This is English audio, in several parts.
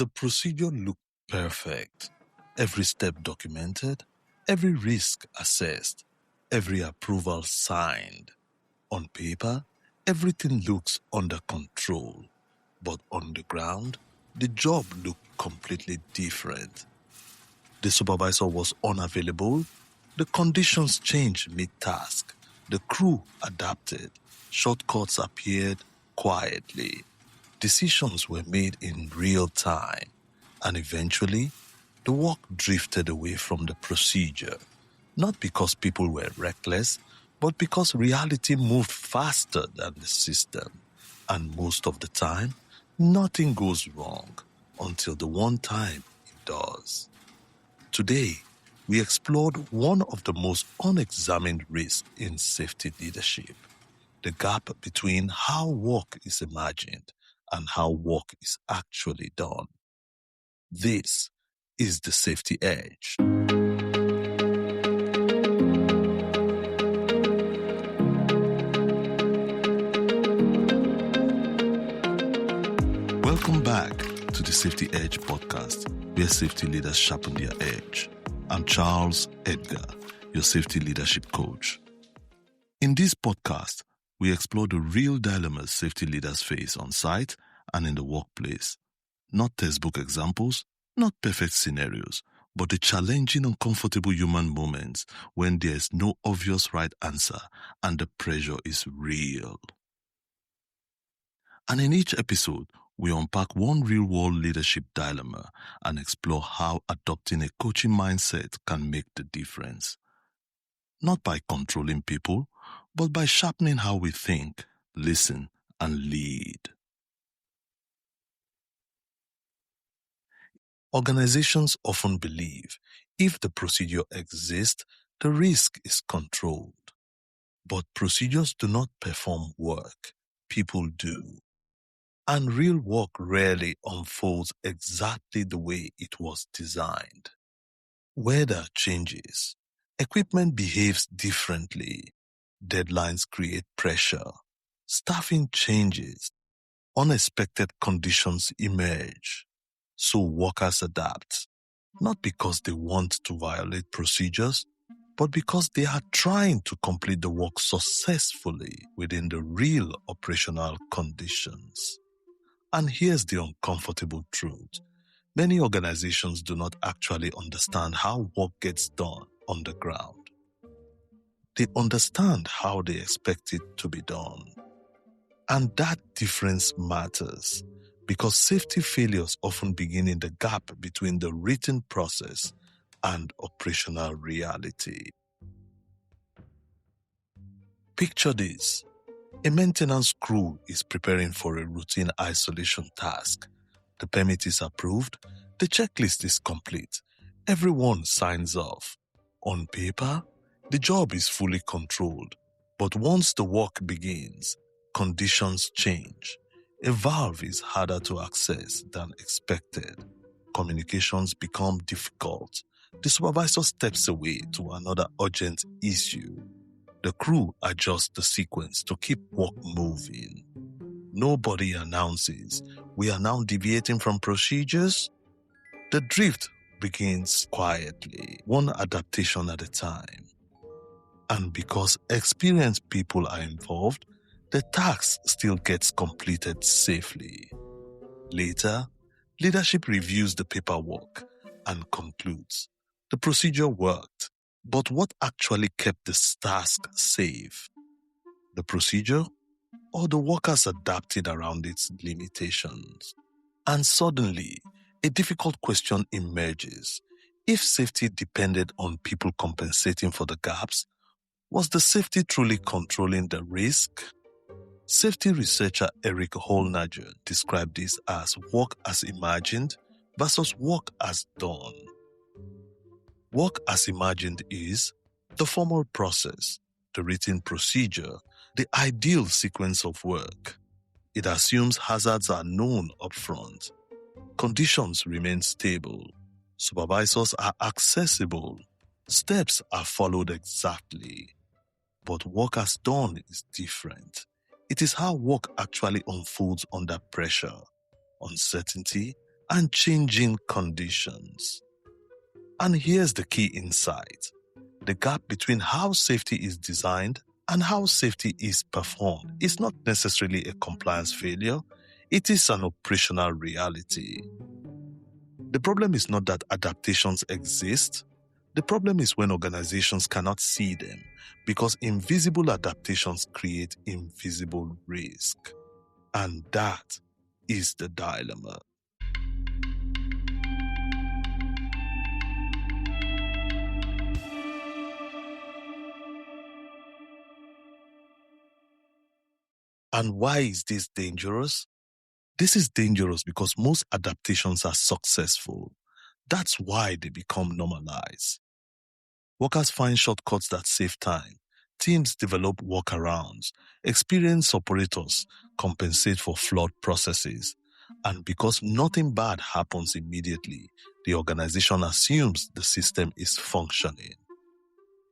The procedure looked perfect. Every step documented, every risk assessed, every approval signed. On paper, everything looks under control, but on the ground, the job looked completely different. The supervisor was unavailable, the conditions changed mid-task, the crew adapted, shortcuts appeared quietly, decisions were made in real time, and eventually, the work drifted away from the procedure, not because people were reckless, but because reality moved faster than the system. And most of the time, nothing goes wrong until the one time it does. Today, we explored one of the most unexamined risks in safety leadership, the gap between how work is imagined and how work is actually done. This is the safety edge. Welcome back to the Safety Edge podcast, where safety leaders sharpen their edge. I'm Charles Edgar, your safety leadership coach. In this podcast, we explore the real dilemmas safety leaders face on site and in the workplace. Not textbook examples, not perfect scenarios, but the challenging, uncomfortable human moments when there's no obvious right answer and the pressure is real. And in each episode, we unpack one real-world leadership dilemma and explore how adopting a coaching mindset can make the difference. Not by controlling people, but by sharpening how we think, listen, and lead. Organizations often believe if the procedure exists, the risk is controlled. But procedures do not perform work, people do. And real work rarely unfolds exactly the way it was designed. Weather changes, equipment behaves differently, deadlines create pressure, staffing changes, unexpected conditions emerge. So workers adapt, not because they want to violate procedures, but because they are trying to complete the work successfully within the real operational conditions. And here's the uncomfortable truth. Many organizations do not actually understand how work gets done on the ground. They understand how they expect it to be done. And that difference matters because safety failures often begin in the gap between the written process and operational reality. Picture this. A maintenance crew is preparing for a routine isolation task. The permit is approved, the checklist is complete, everyone signs off. On paper, the job is fully controlled, but once the work begins, conditions change. A valve is harder to access than expected. Communications become difficult. The supervisor steps away to another urgent issue. The crew adjusts the sequence to keep work moving. Nobody announces, we are now deviating from procedures. The drift begins quietly, one adaptation at a time. And because experienced people are involved, the task still gets completed safely. Later, leadership reviews the paperwork and concludes, the procedure worked. But what actually kept this task safe? The procedure or the workers adapted around its limitations? And suddenly, a difficult question emerges. If safety depended on people compensating for the gaps, was the safety truly controlling the risk? Safety researcher Eric Holnager described this as work as imagined versus work as done. Work as imagined is the formal process, the written procedure, the ideal sequence of work. It assumes hazards are known upfront. Conditions remain stable. Supervisors are accessible. Steps are followed exactly. But work as done is different. It is how work actually unfolds under pressure, uncertainty, and changing conditions. And here's the key insight. The gap between how safety is designed and how safety is performed is not necessarily a compliance failure, it is an operational reality. The problem is not that adaptations exist. The problem is when organizations cannot see them because invisible adaptations create invisible risk. And that is the dilemma. And why is this dangerous? This is dangerous because most adaptations are successful. That's why they become normalized. Workers find shortcuts that save time. Teams develop workarounds. Experienced operators compensate for flawed processes. And because nothing bad happens immediately, the organization assumes the system is functioning.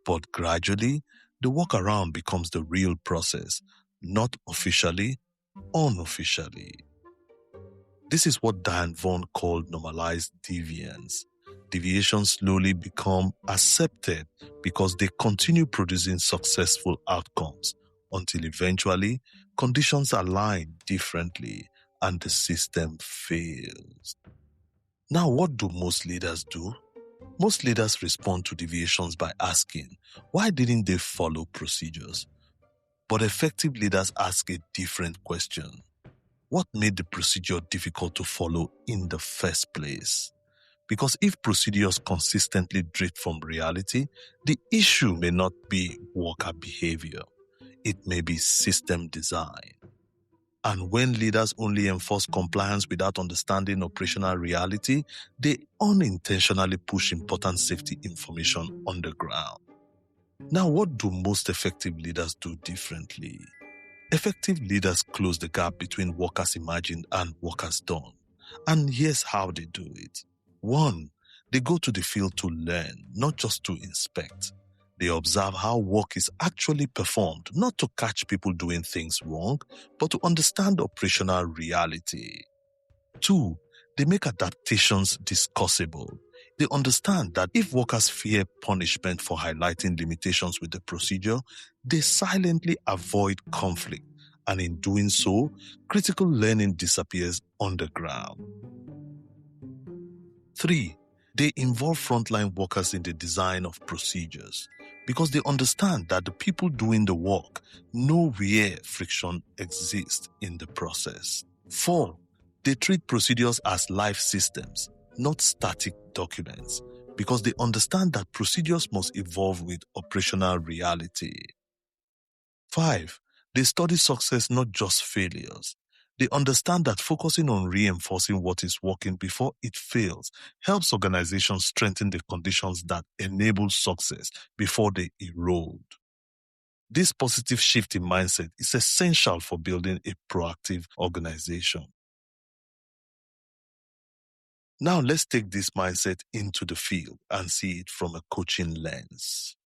But gradually, the workaround becomes the real process, not officially, unofficially. This is what Diane Vaughan called normalized deviance. Deviations slowly become accepted because they continue producing successful outcomes until eventually conditions align differently and the system fails. Now, what do most leaders do? Most leaders respond to deviations by asking, why didn't they follow procedures? But effective leaders ask a different question. What made the procedure difficult to follow in the first place? Because if procedures consistently drift from reality, the issue may not be worker behavior. It may be system design. And when leaders only enforce compliance without understanding operational reality, they unintentionally push important safety information underground. Now, what do most effective leaders do differently? Effective leaders close the gap between workers imagined and workers done. And here's how they do it. 1. They go to the field to learn, not just to inspect. They observe how work is actually performed, not to catch people doing things wrong, but to understand operational reality. 2. They make adaptations discussable. They understand that if workers fear punishment for highlighting limitations with the procedure, they silently avoid conflict, and in doing so, critical learning disappears underground. 3. They involve frontline workers in the design of procedures because they understand that the people doing the work know where friction exists in the process. 4. They treat procedures as live systems, not static documents, because they understand that procedures must evolve with operational reality. 5. They study success, not just failures. They understand that focusing on reinforcing what is working before it fails helps organizations strengthen the conditions that enable success before they erode. This positive shift in mindset is essential for building a proactive organization. Now let's take this mindset into the field and see it from a coaching lens.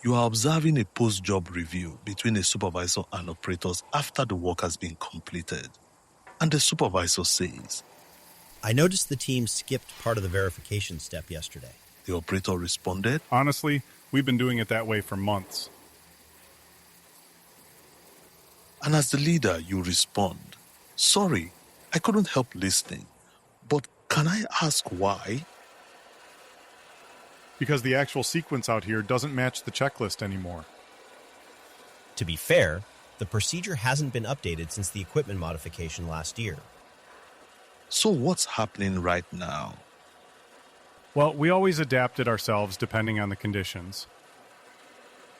You are observing a post-job review between a supervisor and operators after the work has been completed. And the supervisor says, I noticed the team skipped part of the verification step yesterday. The operator responded, Honestly, we've been doing it that way for months. And as the leader, you respond, sorry, I couldn't help listening, but can I ask why? Because the actual sequence out here doesn't match the checklist anymore. To be fair, the procedure hasn't been updated since the equipment modification last year. So what's happening right now? Well, we always adapted ourselves depending on the conditions.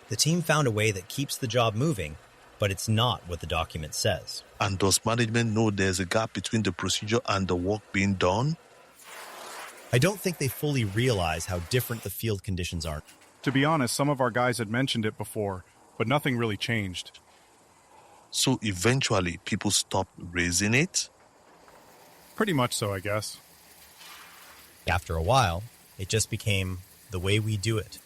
The team found a way that keeps the job moving, but it's not what the document says. And does management know there's a gap between the procedure and the work being done? I don't think they fully realize how different the field conditions are. To be honest, some of our guys had mentioned it before, but nothing really changed. So eventually people stopped raising it? Pretty much so, I guess. After a while, it just became the way we do it.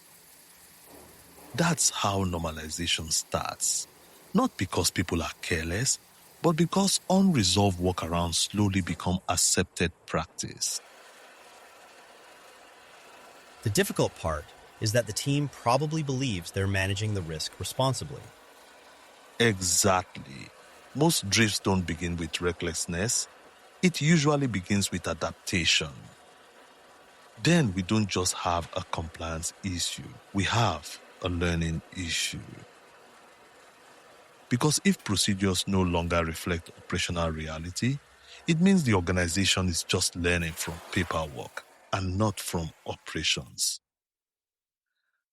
That's how normalization starts. Not because people are careless, but because unresolved workarounds slowly become accepted practice. The difficult part is that the team probably believes they're managing the risk responsibly. Exactly. Most drifts don't begin with recklessness. It usually begins with adaptation. Then we don't just have a compliance issue. We have a learning issue. Because if procedures no longer reflect operational reality, it means the organization is just learning from paperwork and not from operations.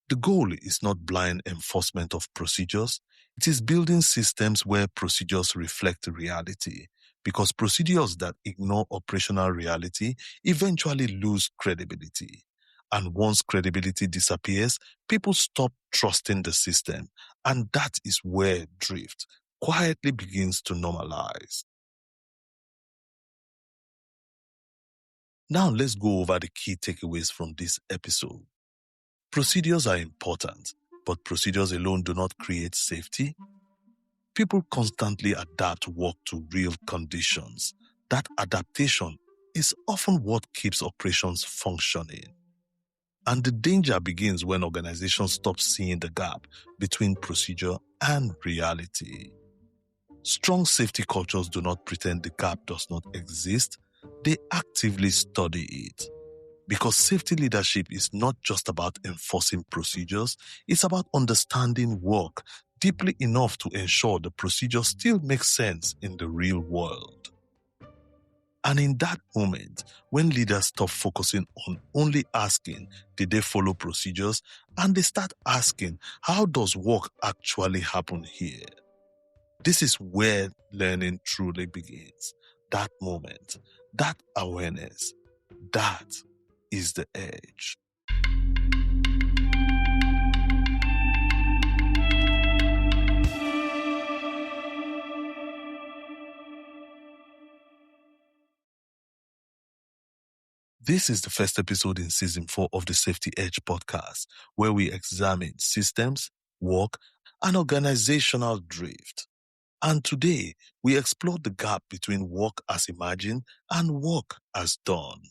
The goal is not blind enforcement of procedures. It is building systems where procedures reflect reality, because procedures that ignore operational reality eventually lose credibility. And once credibility disappears, people stop trusting the system, and that is where drift quietly begins to normalize. Now let's go over the key takeaways from this episode. Procedures are important, but procedures alone do not create safety. People constantly adapt work to real conditions. That adaptation is often what keeps operations functioning. And the danger begins when organizations stop seeing the gap between procedure and reality. Strong safety cultures do not pretend the gap does not exist. They actively study it. Because safety leadership is not just about enforcing procedures, it's about understanding work deeply enough to ensure the procedure still makes sense in the real world. And in that moment, when leaders stop focusing on only asking, did they follow procedures, and they start asking, how does work actually happen here? This is where learning truly begins. That moment, that awareness, that is the edge. This is the first episode in Season 4 of the Safety Edge podcast, where we examine systems, work, and organizational drift. And today, we explore the gap between work as imagined and work as done.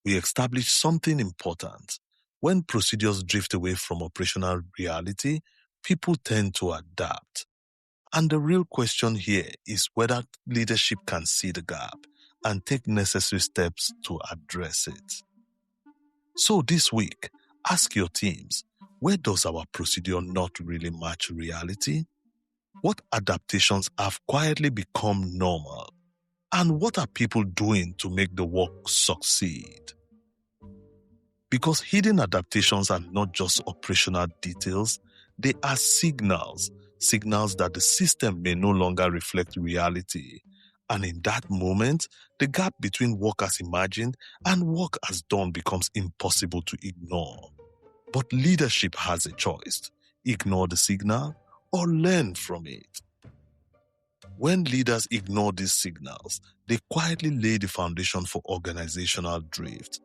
We establish something important. When procedures drift away from operational reality, people tend to adapt. And the real question here is whether leadership can see the gap and take necessary steps to address it. So this week, ask your teams, where does our procedure not really match reality? What adaptations have quietly become normal? And what are people doing to make the work succeed? Because hidden adaptations are not just operational details, they are signals that the system may no longer reflect reality. And in that moment, the gap between work as imagined and work as done becomes impossible to ignore. But leadership has a choice: ignore the signal or learn from it. When leaders ignore these signals, they quietly lay the foundation for organizational drift,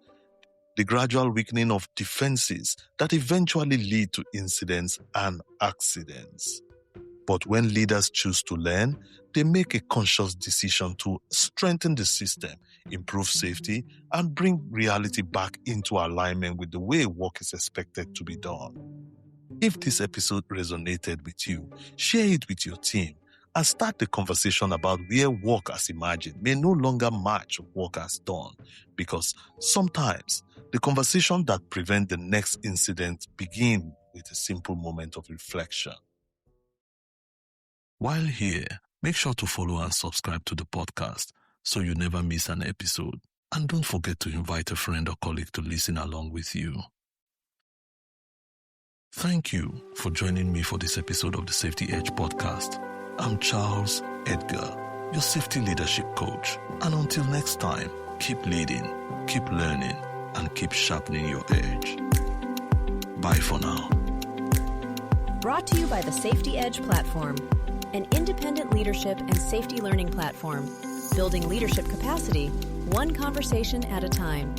the gradual weakening of defenses that eventually lead to incidents and accidents. But when leaders choose to learn, they make a conscious decision to strengthen the system, improve safety, and bring reality back into alignment with the way work is expected to be done. If this episode resonated with you, share it with your team and start the conversation about where work as imagined may no longer match work as done, because sometimes the conversation that prevents the next incident begins with a simple moment of reflection. While here, make sure to follow and subscribe to the podcast so you never miss an episode. And don't forget to invite a friend or colleague to listen along with you. Thank you for joining me for this episode of the Safety Edge podcast. I'm Charles Edgar, your safety leadership coach. And until next time, keep leading, keep learning, and keep sharpening your edge. Bye for now. Brought to you by the Safety Edge platform, an independent leadership and safety learning platform, building leadership capacity, one conversation at a time.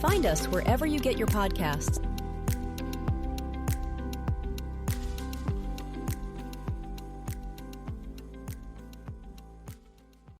Find us wherever you get your podcasts